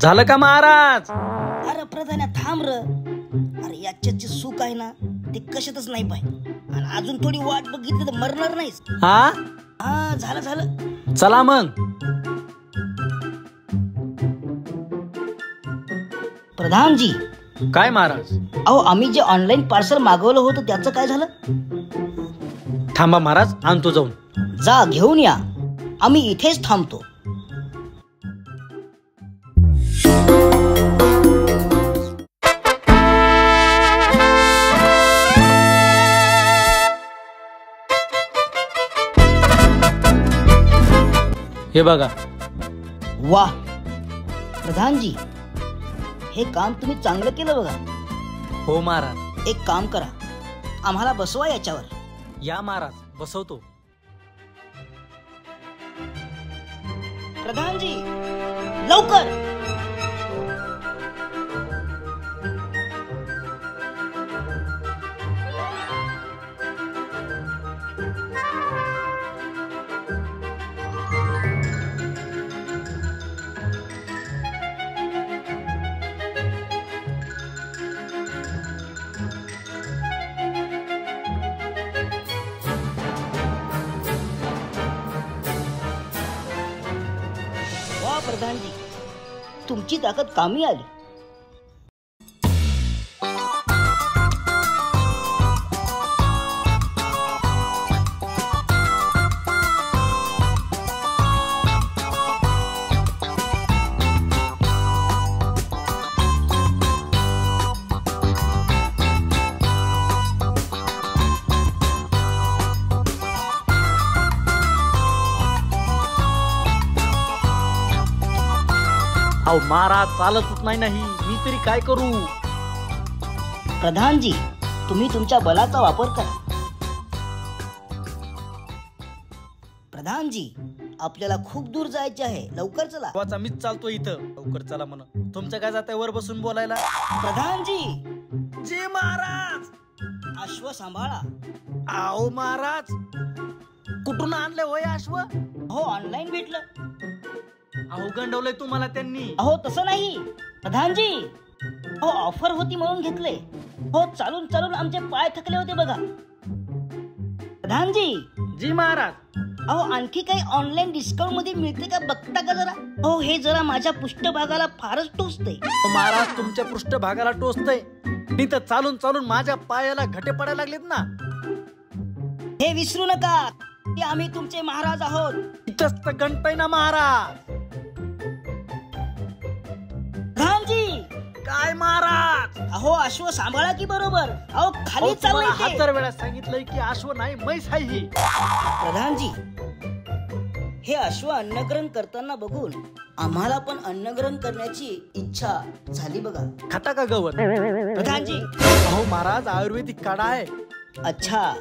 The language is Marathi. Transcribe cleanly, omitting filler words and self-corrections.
झालं का महाराज? अरे प्रधान्या थांब र. अरे याच्याची सुख आहे ना ते कशातच नाही पाहिजे. आणि अजून थोडी वाट बघितली तर मरणार नाहीस. हा झालं झालं. चला मग. प्रधानजी. काय महाराज? अहो आम्ही जे ऑनलाईन पार्सल मागवलं होतं त्याचं काय झालं? थांबा महाराज, आणतो जाऊन. जा घेऊन या, आम्ही इथेच थांबतो. हे बघा. वाह प्रधानजी, हे काम तुम्ही चांगलं केलं बघा. हो महाराज. एक काम करा, आम्हाला बसवा याच्यावर. या महाराज, बसवतो. प्रधानजी लवकर. वा प्रधानजी, तुमची ताकद कामी आली. अहो महाराज, चालतच नाही. मी तरी काय करू? प्रधानजी, तुम्ही तुमच्या बलाचा वापर करा. प्रधानजी, आपल्याला खूप दूर जायचे आहे, लवकर चला. वाचा, मीच चालतो इथं. लवकर चला म्हण. तुमचं काय जात आहे वर बसून बोलायला? प्रधानजी. जी महाराज. अश्व सांभाळा. अहो महाराज, कुठून आणले होय अश्व? हो ऑनलाईन भेटलं. अहो गंडवलंय तुम्हाला त्यांनी. अहो तसं नाही प्रधानजी, हो ऑफर होती म्हणून घेतले. हो चालून चालून आमचे पाय थकले होते बघा. प्रधानजी. जी महाराज. अहो आणखी काही ऑनलाईन डिस्काउंट मध्ये मिळते का बघता का जरा? हो हे जरा माझ्या पृष्ठभागाला फारच टोचते. महाराज, तुमच्या पृष्ठभागाला टोचतय. मी तर चालून चालून माझ्या पायाला घटे पडायला लागलेत ना. हे विसरू नका की आम्ही तुमचे महाराज आहोत. इथंच तर गणतय ना महाराज. प्रधानजी. काय महाराज? अहो अश्व सांभाळा की बरोबर. अहो खाली चाललंय ते. 1000 वेळा सांगितलंय की अश्व नाही, म्हैस आहे ही. प्रधानजी, हे अश्व अन्नग्रहण करताना बघून आम्हाला पण अन्नग्रहण करण्याची इच्छा झाली बघा. खाता का गवत? प्रधानजी. अहो महाराज, आयुर्वेदिक काढा आहे. अच्छा.